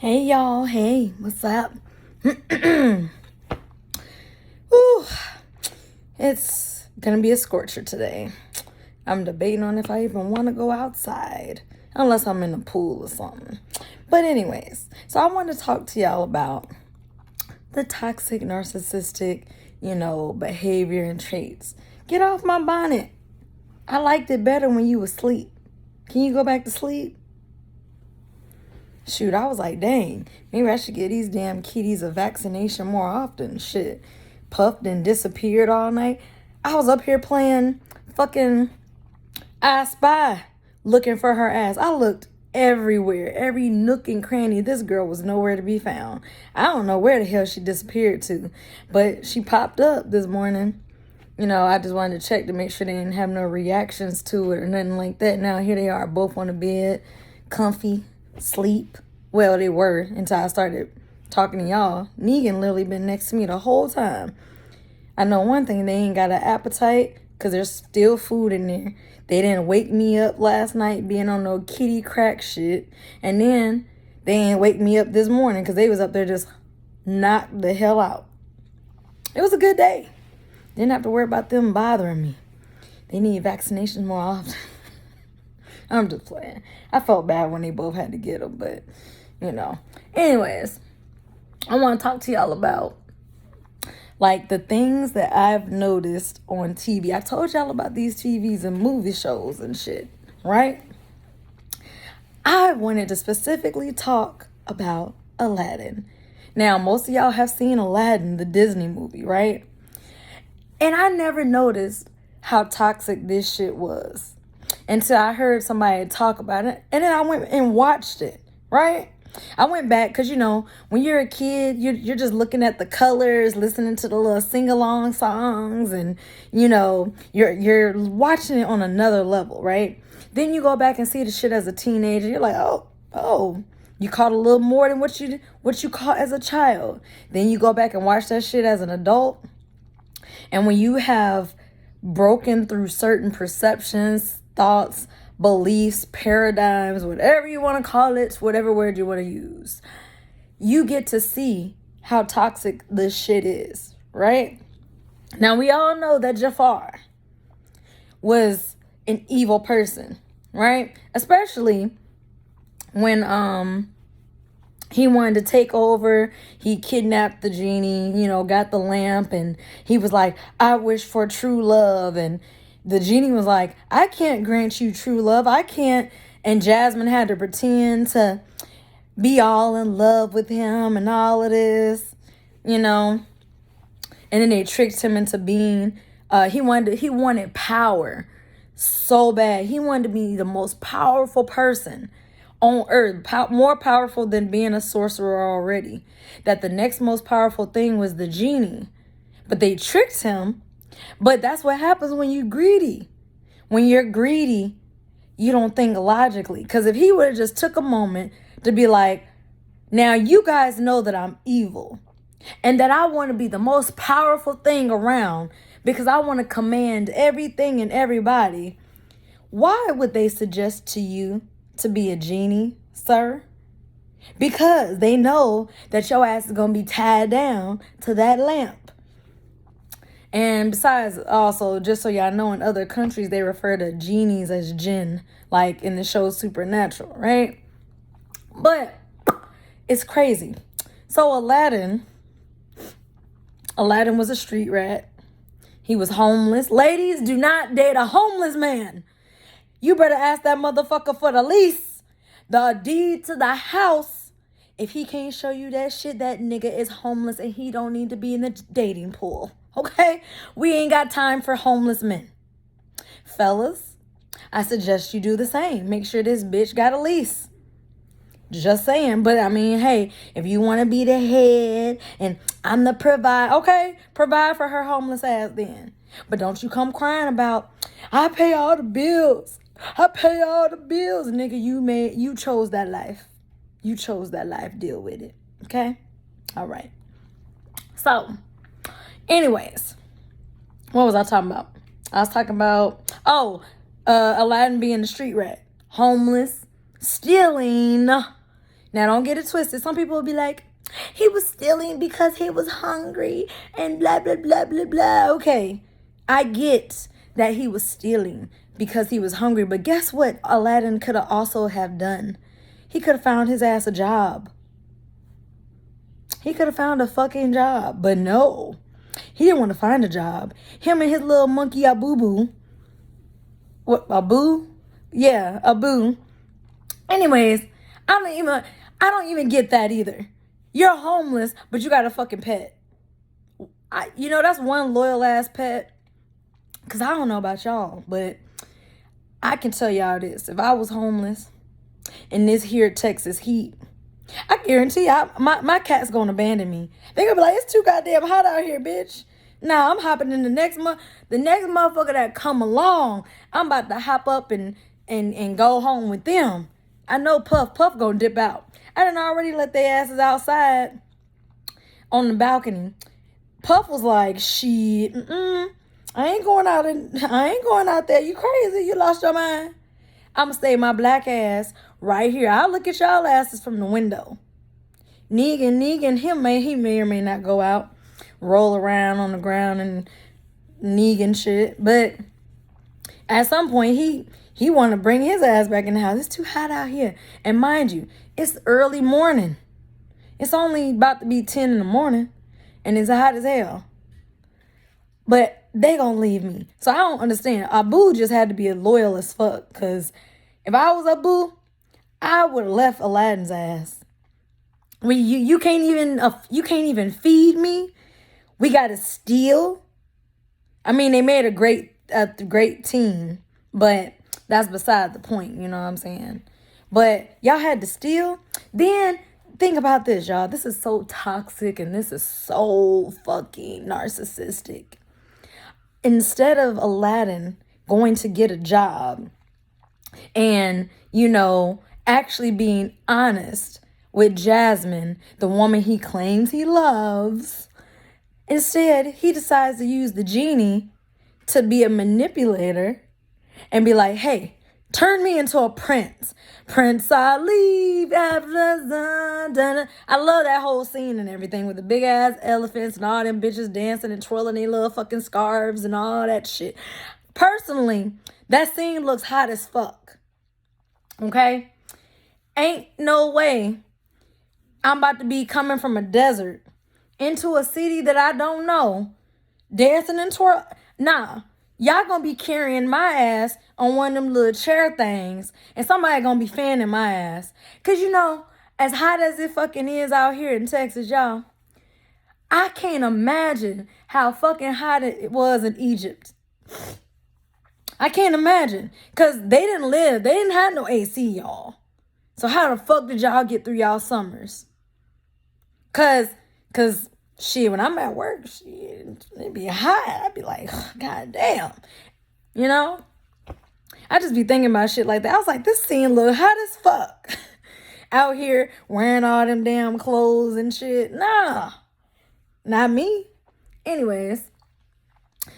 Hey y'all, hey, what's up? Ooh, it's gonna be a scorcher today. I'm debating on if I even want to go outside, unless I'm in a pool or something. But anyways, so I want to talk to y'all about the toxic narcissistic, behavior and traits. Get off my bonnet. I liked it better when you were asleep. Can you go back to sleep? Shoot, I was like, dang, maybe I should get these damn kitties a vaccination more often. Shit, puffed and disappeared all night. I was up here playing fucking I Spy, looking for her ass. I looked everywhere, every nook and cranny. This girl was nowhere to be found. I don't know where the hell she disappeared to, but she popped up this morning. I just wanted to check to make sure they didn't have no reactions to it or nothing like that. Now here they are, both on the bed, comfy, sleep. Well, they were until I started talking to y'all. Negan literally been next to me the whole time. I know one thing, they ain't got an appetite because there's still food in there. They didn't wake me up last night being on no kitty crack shit. And then they ain't wake me up this morning because they was up there just knocked the hell out. It was a good day. Didn't have to worry about them bothering me. They need vaccinations more often. I'm just playing. I felt bad when they both had to get them, but, Anyways, I want to talk to y'all about, the things that I've noticed on TV. I told y'all about these TVs and movie shows and shit, right? I wanted to specifically talk about Aladdin. Now, most of y'all have seen Aladdin, the Disney movie, right? And I never noticed how toxic this shit was until I heard somebody talk about it. And then I went and watched it, right? I went back because, when you're a kid, you're just looking at the colors, listening to the little sing-along songs, and, you're watching it on another level, right? Then you go back and see the shit as a teenager. You're like, oh, you caught a little more than what you caught as a child. Then you go back and watch that shit as an adult. And when you have broken through certain perceptions, thoughts, beliefs, paradigms, whatever you want to call it, whatever word you want to use, you get to see how toxic this shit is, right? Now, we all know that Jafar was an evil person, right? Especially when he wanted to take over. He kidnapped the genie, got the lamp, and he was like, I wish for true love. And the genie was like, I can't grant you true love. I can't. And Jasmine had to pretend to be all in love with him and all of this, And then they tricked him into being, he wanted power so bad. He wanted to be the most powerful person on earth, more powerful than being a sorcerer already. That the next most powerful thing was the genie. But they tricked him. But that's what happens when you're greedy. When you're greedy, you don't think logically. Because if he would have just took a moment to be like, now you guys know that I'm evil and that I want to be the most powerful thing around because I want to command everything and everybody. Why would they suggest to you to be a genie, sir? Because they know that your ass is going to be tied down to that lamp. And besides, also, just so y'all know, in other countries, they refer to genies as jinn, like in the show Supernatural, right? But it's crazy. So Aladdin was a street rat. He was homeless. Ladies, do not date a homeless man. You better ask that motherfucker for the lease, the deed to the house. If he can't show you that shit, that nigga is homeless and he don't need to be in the dating pool. Okay? We ain't got time for homeless men. Fellas, I suggest you do the same. Make sure this bitch got a lease. Just saying. But I mean, hey, if you want to be the head and I'm the provide, okay, provide for her homeless ass then. But don't you come crying about, I pay all the bills. I pay all the bills. Nigga, you chose that life. You chose that life. Deal with it. Okay? All right. So, anyways, what was I talking about? I was talking about, Aladdin being the street rat. Homeless. Stealing. Now, don't get it twisted. Some people will be like, he was stealing because he was hungry and blah, blah, blah, blah, blah. Okay, I get that he was stealing because he was hungry. But guess what Aladdin could have also have done? He could have found his ass a job. He could have found a fucking job. But no, he didn't want to find a job. Him and his little monkey Abu. What, Abu? Yeah, Abu. Anyways, I don't even get that either. You're homeless, but you got a fucking pet. That's one loyal ass pet. Because I don't know about y'all, but I can tell y'all this. If I was homeless in this here Texas heat, I guarantee my cat's going to abandon me. They're going to be like, it's too goddamn hot out here, bitch. Now I'm hopping in the next motherfucker that come along, I'm about to hop up and go home with them. I know Puff gonna dip out. I done already let their asses outside on the balcony. Puff was like, shit, I ain't going out there. You crazy? You lost your mind? I'ma stay my black ass right here. I'll look at y'all asses from the window. Negan, he may or may not go out, roll around on the ground and Negan shit. But at some point, he want to bring his ass back in the house. It's too hot out here. And mind you, it's early morning. It's only about to be 10 in the morning. And it's hot as hell. But they gonna leave me. So I don't understand. Abu just had to be a loyal as fuck. Because if I was Abu, I would have left Aladdin's ass. You can't even feed me. We gotta steal. I mean, they made a great team. But that's beside the point, you know what I'm saying? But y'all had to steal. Then think about this, y'all. This is so toxic and this is so fucking narcissistic. Instead of Aladdin going to get a job and, actually being honest with Jasmine, the woman he claims he loves, instead he decides to use the genie to be a manipulator and be like, hey, turn me into a prince. Prince I leave after the sun. I love that whole scene and everything with the big ass elephants and all them bitches dancing and twirling their little fucking scarves and all that shit. Personally, that scene looks hot as fuck. Okay? Ain't no way I'm about to be coming from a desert into a city that I don't know, dancing and twirling. Nah. Y'all gonna be carrying my ass on one of them little chair things. And somebody gonna be fanning my ass. Cause as hot as it fucking is out here in Texas, y'all, I can't imagine how fucking hot it was in Egypt. I can't imagine. Cause they didn't have no AC, y'all. So how the fuck did y'all get through y'all summers? Cause shit, when I'm at work, shit, it be hot. I'd be like, God damn. I just be thinking about shit like that. I was like, this scene look hot as fuck. Out here wearing all them damn clothes and shit. Nah, not me. Anyways,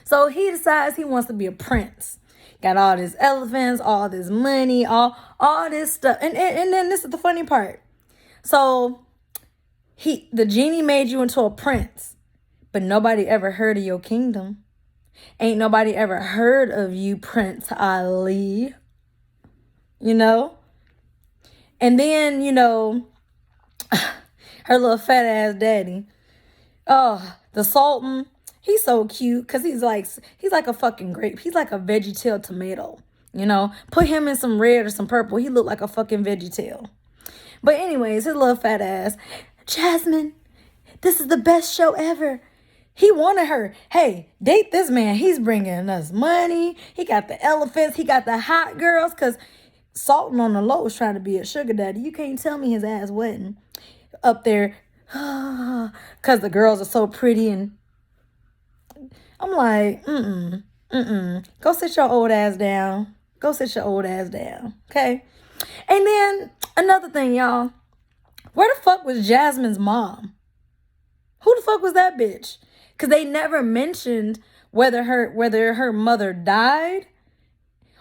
so he decides he wants to be a prince. Got all these elephants, all this money, all this stuff. And then this is the funny part. So the genie made you into a prince, but nobody ever heard of your kingdom. Ain't nobody ever heard of you, Prince Ali. And then, her little fat ass daddy. Oh, the Sultan. He's so cute because he's like a fucking grape. He's like a VeggieTale tomato. Put him in some red or some purple. He looked like a fucking VeggieTale. But anyways, his little fat ass. Jasmine, this is the best show ever. He wanted her. Hey, date this man. He's bringing us money. He got the elephants. He got the hot girls. Because Sultan on the low was trying to be a sugar daddy. You can't tell me his ass wasn't up there. Because the girls are so pretty. And I'm like, Go sit your old ass down. Okay? And then another thing, y'all. Where the fuck was Jasmine's mom? Who the fuck was that bitch? Because they never mentioned whether her mother died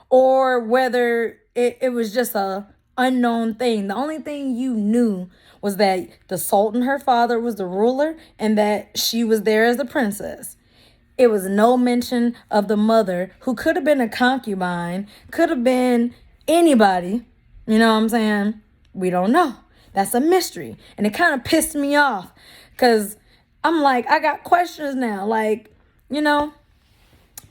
or whether it was just a unknown thing. The only thing you knew was that the Sultan, her father, was the ruler and that she was there as the princess. It was no mention of the mother, who could have been a concubine, could have been anybody. You know what I'm saying? We don't know. That's a mystery. And it kind of pissed me off because I'm like, I got questions now. Like, you know.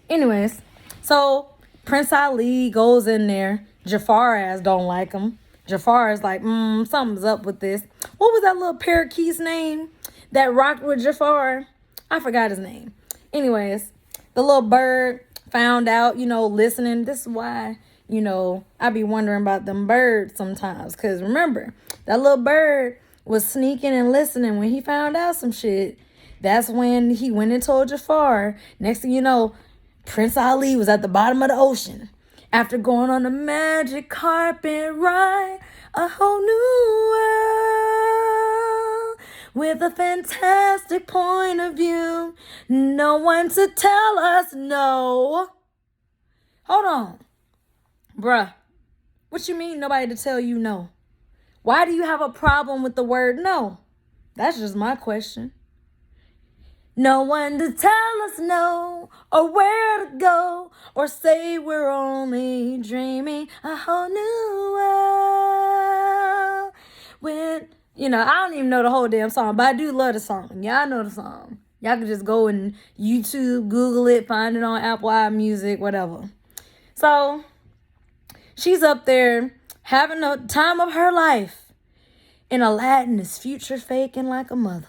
Anyways, so Prince Ali goes in there. Jafar ass don't like him. Jafar is like, something's up with this. What was that little parakeet's name that rocked with Jafar? I forgot his name. Anyways, the little bird found out, listening. This is why, I be wondering about them birds sometimes. Because remember, that little bird was sneaking and listening when he found out some shit. That's when he went and told Jafar. Next thing you know, Prince Ali was at the bottom of the ocean after going on a magic carpet ride, a whole new world with a fantastic point of view. No one to tell us no. Hold on. Bruh, what you mean nobody to tell you no? Why do you have a problem with the word no? That's just my question. No one to tell us no, or where to go, or say we're only dreaming a whole new world. When, I don't even know the whole damn song, but I do love the song. Y'all know the song. Y'all can just go and YouTube, Google it, find it on Apple iMusic, whatever. So, she's up there having the time of her life. And Aladdin is future faking like a motherfucker.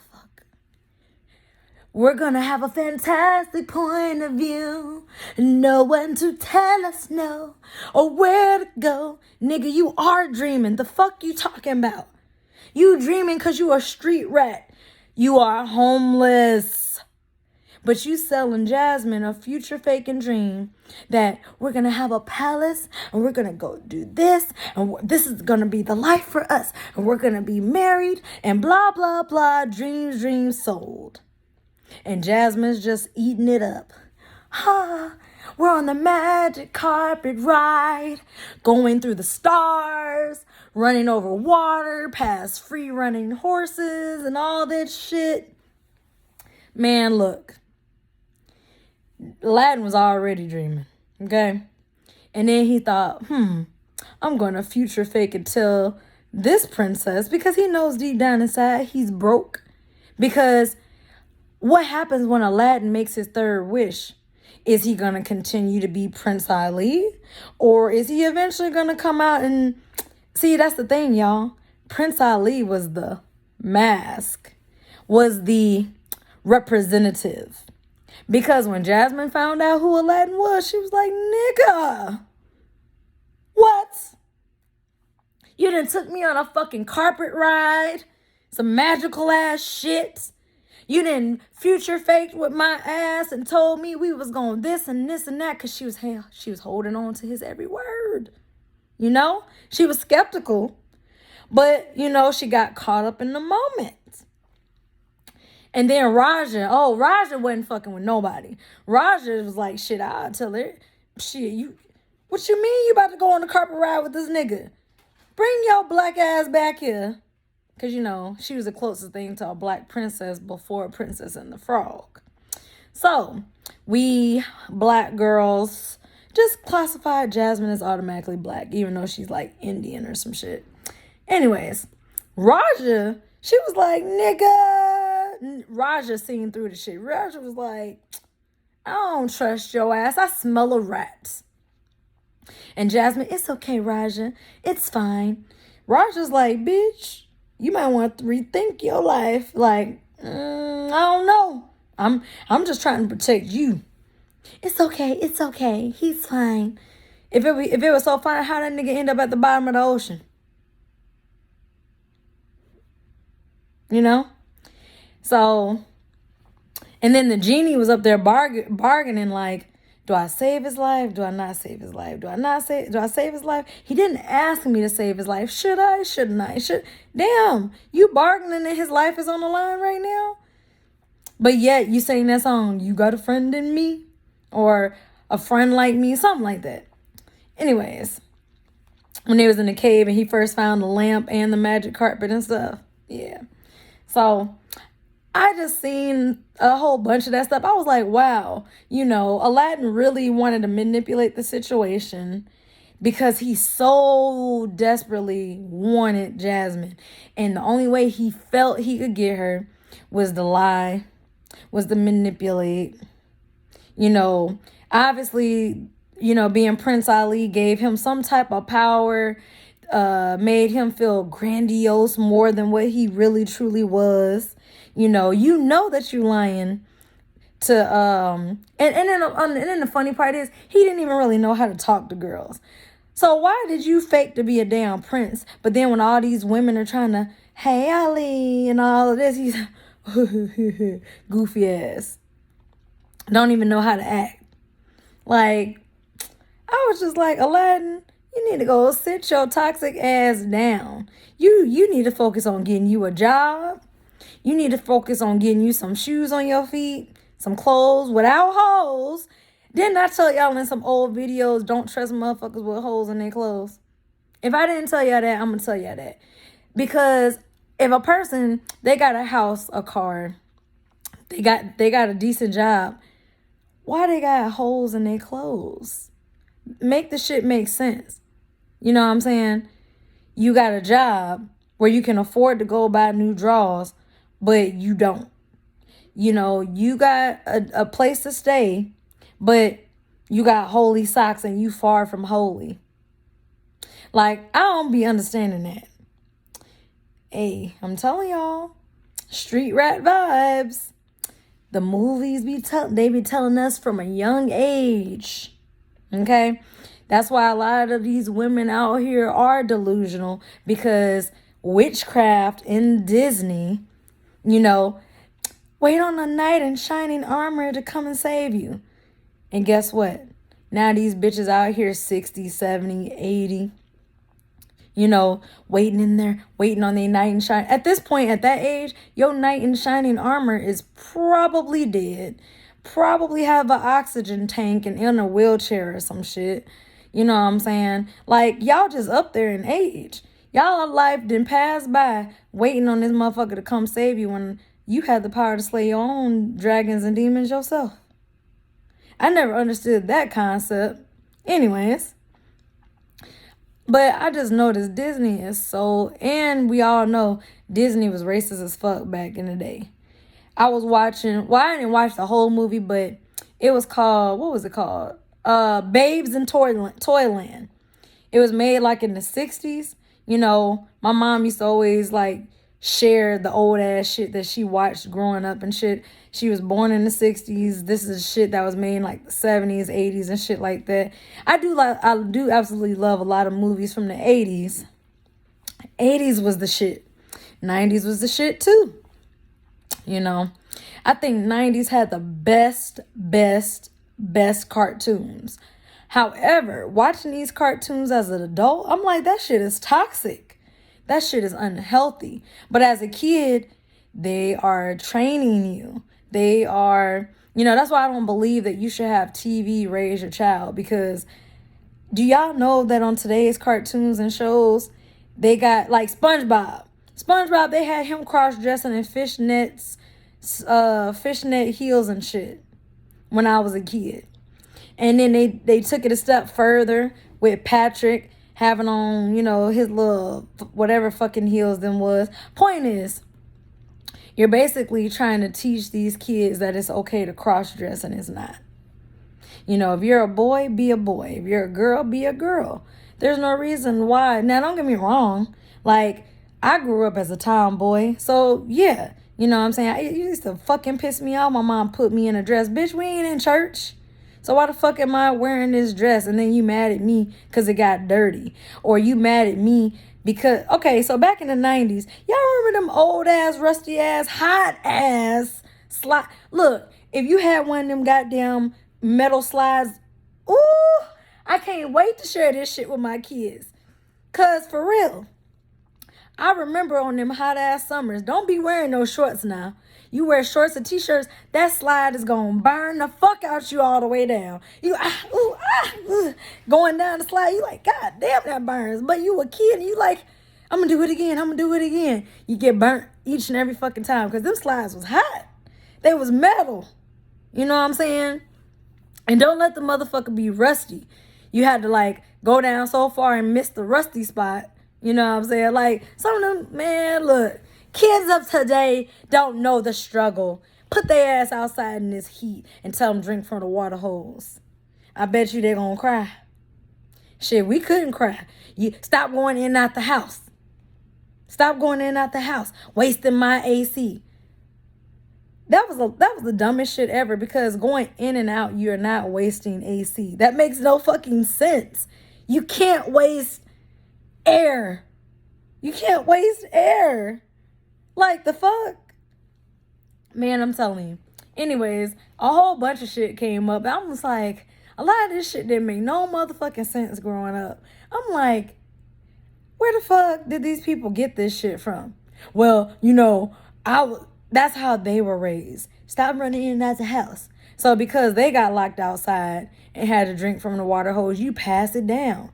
We're gonna have a fantastic point of view. No one to tell us no or where to go. Nigga, you are dreaming. The fuck you talking about? You dreaming because you a street rat. You are homeless. But you selling Jasmine a future faking dream that we're gonna have a palace and we're gonna go do this and this is gonna be the life for us and we're gonna be married and blah, blah, blah. Dreams sold. And Jasmine's just eating it up. We're on the magic carpet ride, going through the stars, running over water, past free running horses and all that shit. Man, look. Aladdin was already dreaming, okay? And then he thought, I'm going to future fake and tell this princess, because he knows deep down inside he's broke. Because what happens when Aladdin makes his third wish? Is he going to continue to be Prince Ali? Or is he eventually going to come out and... See, that's the thing, y'all. Prince Ali was the mask. Was the representative. Because when Jasmine found out who Aladdin was, she was like, nigga. What? You done took me on a fucking carpet ride? Some magical ass shit? You didn't future faked with my ass and told me we was going this and this and that because she was holding on to his every word. She was skeptical, but, she got caught up in the moment. And then Raja wasn't fucking with nobody. Raja was like, shit, I'll tell her. Shit, what you mean you about to go on the carpet ride with this nigga? Bring your black ass back here. Because, she was the closest thing to a black princess before Princess and the Frog. So, we black girls just classified Jasmine as automatically black, even though she's like Indian or some shit. Anyways, Raja, she was like, nigga. Raja seen through the shit. Raja was like, I don't trust your ass. I smell a rat. And Jasmine, it's okay, Raja. It's fine. Raja's like, bitch, you might want to rethink your life. Like, I don't know. I'm just trying to protect you. It's okay. He's fine. If it was so fine, how that nigga end up at the bottom of the ocean? So, and then the genie was up there bargaining like, do I save his life? Do I not save his life? Do I save his life? He didn't ask me to save his life. Should I? Shouldn't I? Damn, you bargaining and his life is on the line right now? But yet you sing that song, You Got a Friend in Me? Or A Friend Like Me, something like that. Anyways, when they was in the cave and he first found the lamp and the magic carpet and stuff. Yeah. So I just seen a whole bunch of that stuff. I was like, wow, Aladdin really wanted to manipulate the situation because he so desperately wanted Jasmine. And the only way he felt he could get her was to lie, was to manipulate. Obviously, being Prince Ali gave him some type of power, made him feel grandiose more than what he really truly was. That you're lying to and then the funny part is he didn't even really know how to talk to girls. So why did you fake to be a damn prince? But then when all these women are trying to, hey Ali and all of this, he's goofy ass. Don't even know how to act. Like, I was just like, Aladdin, you need to go sit your toxic ass down. You need to focus on getting you a job. You need to focus on getting you some shoes on your feet, some clothes without holes. Didn't I tell y'all in some old videos, don't trust motherfuckers with holes in their clothes? If I didn't tell y'all that, I'm going to tell y'all that. Because if a person, they got a house, a car, they got a decent job, why they got holes in their clothes? Make the shit make sense. You know what I'm saying? You got a job where you can afford to go buy new drawers, but you don't. You got a place to stay, but you got holy socks and you far from holy. Like, I don't be understanding that. Hey, I'm telling y'all, street rat vibes. The movies they be telling us from a young age. Okay? That's why a lot of these women out here are delusional, because witchcraft in Disney, wait on a knight in shining armor to come and save you. And guess what? Now these bitches out here 60, 70, 80, waiting on their knight in shining. At this point, at that age, your knight in shining armor is probably dead. Probably have an oxygen tank and in a wheelchair or some shit. You know what I'm saying? Like, y'all just up there in age. Y'all life didn't pass by waiting on this motherfucker to come save you when you had the power to slay your own dragons and demons yourself. I never understood that concept. Anyways. But I just noticed Disney is so... And we all know Disney was racist as fuck back in the day. I was watching... Well, I didn't watch the whole movie, but it was called... What was it called? Babes in Toyland. It was made like in the 60s. My mom used to always like share the old ass shit that she watched growing up and shit. She was born in the 60s. This is shit that was made in like the 70s, 80s and shit like that. I do absolutely love a lot of movies from the 80s. 80s was the shit. 90s was the shit too. I think 90s had the best cartoons. However, watching these cartoons as an adult, I'm like, that shit is toxic. That shit is unhealthy. But as a kid, they are training you. They are, that's why I don't believe that you should have TV raise your child. Because do y'all know that on today's cartoons and shows, they got like SpongeBob. SpongeBob, they had him cross-dressing in fishnet heels and shit when I was a kid. And then they took it a step further with Patrick having on, his little whatever fucking heels them was. Point is, you're basically trying to teach these kids that it's okay to cross-dress, and it's not. If you're a boy, be a boy. If you're a girl, be a girl. There's no reason why. Now, don't get me wrong. Like, I grew up as a tomboy. So, yeah. You know what I'm saying? It used to fucking piss me off. My mom put me in a dress. Bitch, we ain't in church. So why the fuck am I wearing this dress? And then you mad at me because it got dirty. Or you mad at me because... Okay, so back in the 90s, y'all remember them old-ass, rusty-ass, hot-ass slide... Look, if you had one of them goddamn metal slides... Ooh, I can't wait to share this shit with my kids. Because, for real... I remember on them hot ass summers, don't be wearing no shorts now. You wear shorts and t-shirts, that slide is gonna burn the fuck out you all the way down. You going down the slide, you like, God damn, that burns. But you a kid and you like, I'm gonna do it again, I'm gonna do it again. You get burnt each and every fucking time because them slides was hot. They was metal. You know what I'm saying? And don't let the motherfucker be rusty. You had to like go down so far and miss the rusty spot. You know what I'm saying? Like, some of them, man, look, kids of today don't know the struggle. Put their ass outside in this heat and tell them drink from the water hose. I bet you they're gonna cry. Shit, we couldn't cry. You stop going in and out the house. Stop going in and out the house. Wasting my AC. That was the dumbest shit ever, because going in and out, you're not wasting AC. That makes no fucking sense. You can't waste air. You can't waste air. Like, the fuck? Man, I'm telling you. Anyways, a whole bunch of shit came up. I was like, a lot of this shit didn't make no motherfucking sense growing up. I'm like, where the fuck did these people get this shit from? Well, you know, that's how they were raised. Stop running in and out the house. So because they got locked outside and had to drink from the water hose, you pass it down.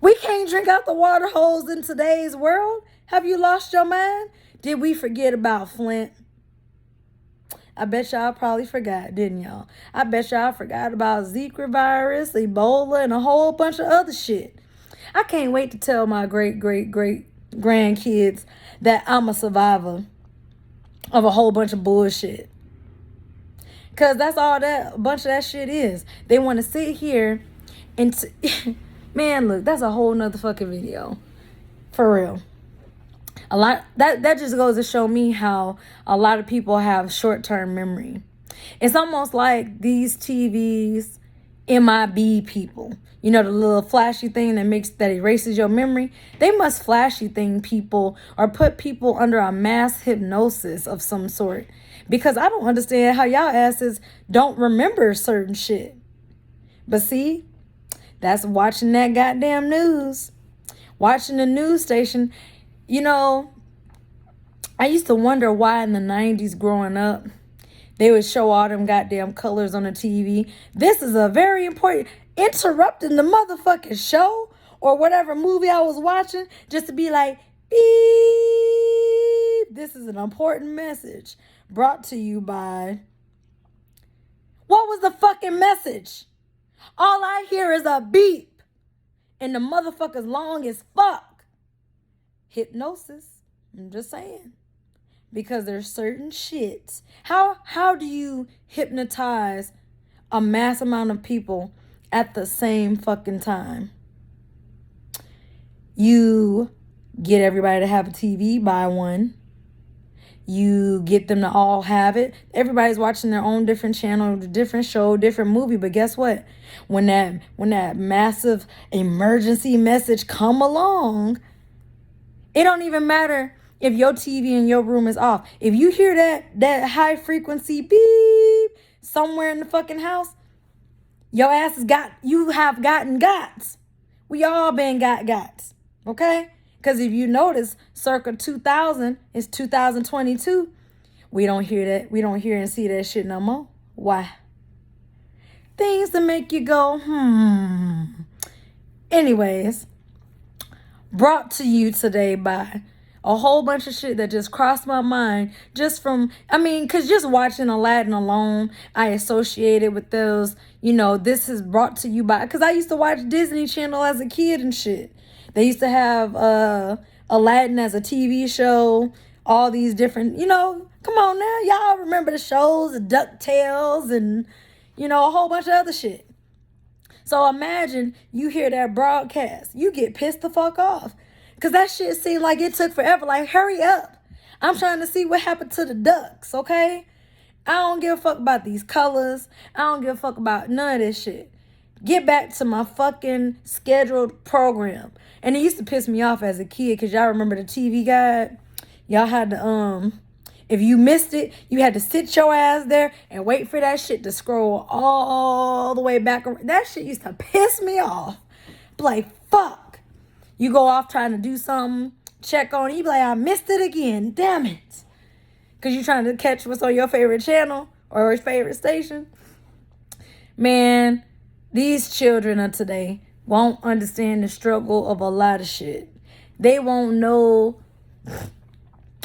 We can't drink out the water hose in today's world. Have you lost your mind? Did we forget about Flint? I bet y'all probably forgot, didn't y'all? I bet y'all forgot about Zika virus, Ebola, and a whole bunch of other shit. I can't wait to tell my great-great-great-grandkids that I'm a survivor of a whole bunch of bullshit. Because that's all that a bunch of that shit is. They want to sit here and... Man, look, that's a whole nother fucking video. For real. A lot that just goes to show me how a lot of people have short-term memory. It's almost like these TVs MIB people. You know, the little flashy thing that erases your memory. They must flashy thing people or put people under a mass hypnosis of some sort. Because I don't understand how y'all asses don't remember certain shit. But see, that's watching that goddamn news. Watching the news station. You know, I used to wonder why in the 90s growing up, they would show all them goddamn colors on the TV. This is a very important... Interrupting the motherfucking show or whatever movie I was watching just to be like, beep. This is an important message brought to you by... What was the fucking message? All I hear is a beep. And the motherfucker's long as fuck. Hypnosis. I'm just saying. Because there's certain shits. How do you hypnotize a mass amount of people at the same fucking time? You get everybody to have a TV, buy one. You get them to all have it. Everybody's watching their own different channel, different show, different movie. But guess what? When that massive emergency message come along, it don't even matter if your TV in your room is off. If you hear that high frequency beep somewhere in the fucking house, your ass you have gotten gots. We all been gots. Okay? Because if you notice, circa 2000 is 2022. We don't hear that. We don't hear and see that shit no more. Why? Things to make you go, Anyways, brought to you today by a whole bunch of shit that just crossed my mind just from, because just watching Aladdin alone, I associated with those, this is brought to you by, because I used to watch Disney Channel as a kid and shit. They used to have Aladdin as a TV show, all these different, come on now. Y'all remember the shows, the DuckTales and, a whole bunch of other shit. So imagine you hear that broadcast. You get pissed the fuck off. Because that shit seemed like it took forever. Like, hurry up. I'm trying to see what happened to the ducks, okay? I don't give a fuck about these colors. I don't give a fuck about none of this shit. Get back to my fucking scheduled program. And it used to piss me off as a kid because y'all remember the TV guide? Y'all had to, if you missed it, you had to sit your ass there and wait for that shit to scroll all the way back. That shit used to piss me off. Like, fuck. You go off trying to do something, check on it. You be like, I missed it again. Damn it. Because you're trying to catch what's on your favorite channel or your favorite station. Man, these children of today won't understand the struggle of a lot of shit. They won't know.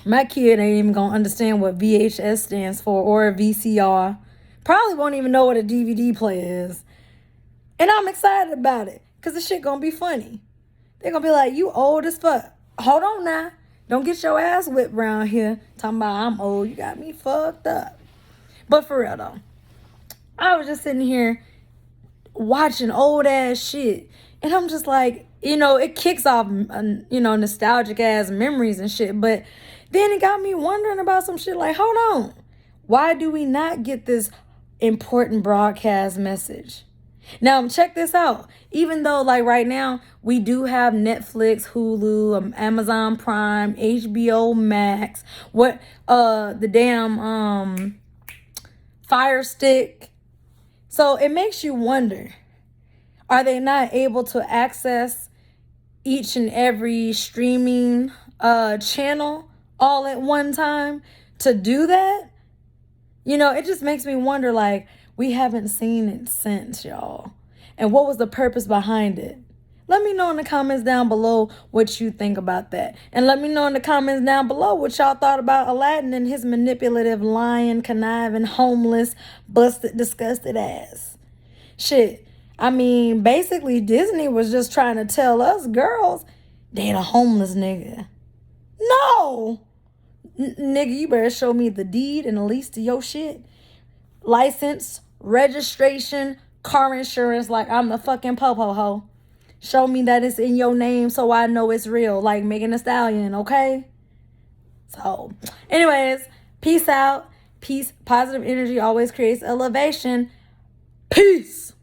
My kid ain't even gonna understand what VHS stands for or a VCR. Probably won't even know what a DVD player is. And I'm excited about it because the shit gonna be funny. They're gonna be like, you old as fuck. Hold on now. Don't get your ass whipped around here talking about I'm old. You got me fucked up. But for real though, I was just sitting here watching old ass shit. And I'm just like, it kicks off, nostalgic ass memories and shit. But then it got me wondering about some shit like, hold on. Why do we not get this important broadcast message? Now, check this out. Even though, like, right now, we do have Netflix, Hulu, Amazon Prime, HBO Max, the damn Fire Stick. So it makes you wonder, are they not able to access each and every streaming channel all at one time to do that? It just makes me wonder, like, we haven't seen it since, y'all. And what was the purpose behind it? Let me know in the comments down below what you think about that. And let me know in the comments down below what y'all thought about Aladdin and his manipulative, lying, conniving, homeless, busted, disgusted ass. Shit. I mean, basically, Disney was just trying to tell us girls they ain't a homeless nigga. No! Nigga, you better show me the deed and the lease to your shit. License, registration, car insurance, like I'm the fucking po-po ho. Show me that it's in your name so I know it's real, like Megan Thee Stallion, okay? So, anyways, peace out. Peace, positive energy always creates elevation. Peace.